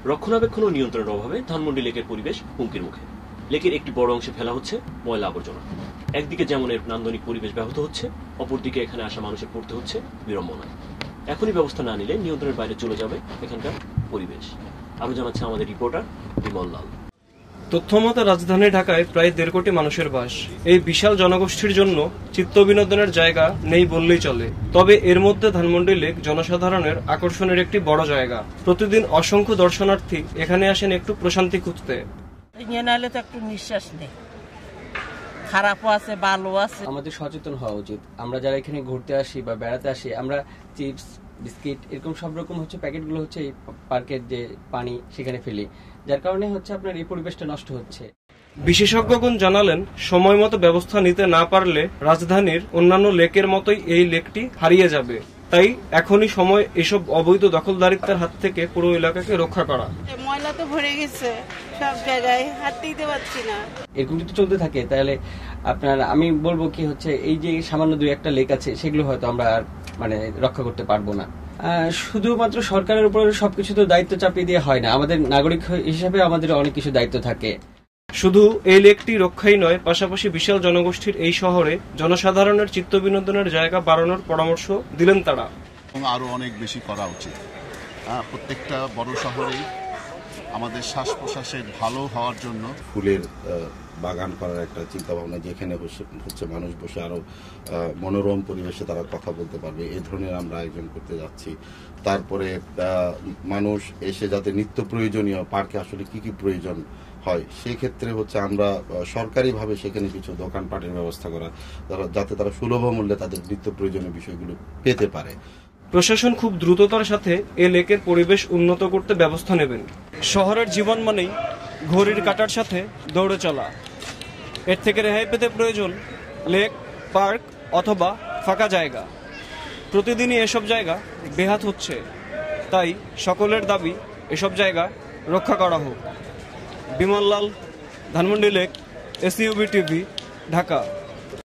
রক্ষণাবেক্ষণ ও নিয়ন্ত্রণের অভাবে ধানমন্ডি লেকের পরিবেশ হুমকির মুখে। লেকের একটি বড় অংশে ফেলা হচ্ছে ময়লা আবর্জনা। একদিকে যেমন এর নান্দনিক পরিবেশ ব্যাহত হচ্ছে, অপরদিকে এখানে আসা মানুষের পড়তে হচ্ছে বিড়ম্বনায়। এখনই ব্যবস্থা না নিলে নিয়ন্ত্রণের বাইরে চলে যাবে এখানকার পরিবেশ। আরো জানাচ্ছে আমাদের রিপোর্টার বিমল লাল। তথ্যমতে রাজধানী ঢাকায় প্রায় 1.5 কোটি মানুষের বাস। এই বিশাল জনগোষ্ঠীর জন্য চিত্ত বিনোদনের জায়গা নেই বললেই চলে। তবে এর মধ্যে ধানমন্ডি লেক জনসাধারণের আকর্ষণের একটি বড় জায়গা। প্রতিদিন অসংখ্য দর্শনার্থী এখানে আসেন একটু প্রশান্তি খুঁজতে। নাহলে তো একটু নিঃশ্বাস নেই, খারাপও আছে ভালো আছে। আমাদের সচেতন হওয়া উচিত। আমরা যারা এখানে ঘুরতে আসি বা বেড়াতে আসি, আমরা চিপস, বিস্কিট এরকম সব রকম প্যাকেটগুলো এই পার্কের যে পানি সেখানে ফেলি, যার কারণে আপনার এই পরিবেশটা নষ্ট হচ্ছে। বিশেষজ্ঞগণ জানালেন, সময় মতো ব্যবস্থা নিতে না পারলে রাজধানীর অন্যান্য লেকের মতোই এই লেকটি হারিয়ে যাবে। তাই এখনই সময় এসব অবৈধ দখলদারিত্বের হাত থেকে পুরো এলাকাকে রক্ষা করা। ময়লা তো ভরে গেছে সব জায়গায়, হাঁটতে দিতে পারছি না। এরকম যদি চলতে থাকে তাহলে আমি বলবো কি এই যে সামান্য 2-1টা লেক আছে সেগুলো হয়তো আমরা আর রক্ষা করতে পারবো না। শুধুমাত্র সরকারের উপর সবকিছু তো দায়িত্ব চাপিয়ে দিয়ে হয় না, আমাদের নাগরিক হিসেবে আমাদের অনেক কিছু দায়িত্ব থাকে। শুধু এই লেকটি রক্ষাই নয়, পাশাপাশি বিশাল জনগোষ্ঠীর এই শহরে জনসাধারণের চিত্ত বিনোদনের জায়গা বাড়ানোর পরামর্শ দিলেন তারা। আরো অনেক বেশি করা উচিত। প্রত্যেকটা বড় শহরেই আমাদের শ্বাস প্রশ্বাসের ভালো হওয়ার জন্য ফুলের বাগান করার একটা চিন্তা ভাবনা, যেখানে মানুষ বসে আরো মনোরম পরিবেশে তারা কথা বলতে পারবে, এই ধরনের আমরা আয়োজন করতে যাচ্ছি। তারপরে মানুষ এসে যাতে নিত্য প্রয়োজনীয় পার্কে আসলে কি কি প্রয়োজন হয় সেই ক্ষেত্রে আমরা সরকারিভাবে সেখানে কিছু দোকানপাটের ব্যবস্থা করা, যাতে তারা সুলভ মূল্যে তাদের নিত্য প্রয়োজনীয় বিষয়গুলো পেতে পারে। প্রশাসন খুব দ্রুততার সাথে এ লেকের পরিবেশ উন্নত করতে ব্যবস্থা নেবেন। শহরের জীবন মানেই ঘড়ির কাঁটার সাথে দৌড়ে চলা। এর থেকে রেহাই পেতে প্রয়োজন লেক, পার্ক অথবা ফাঁকা জায়গা। প্রতিদিনই এসব জায়গা বেহাত হচ্ছে, তাই সকলের দাবি এসব জায়গা রক্ষা করা হোক। Bimal Lal, Dhanmondi lake, SUB TV, Dhaka.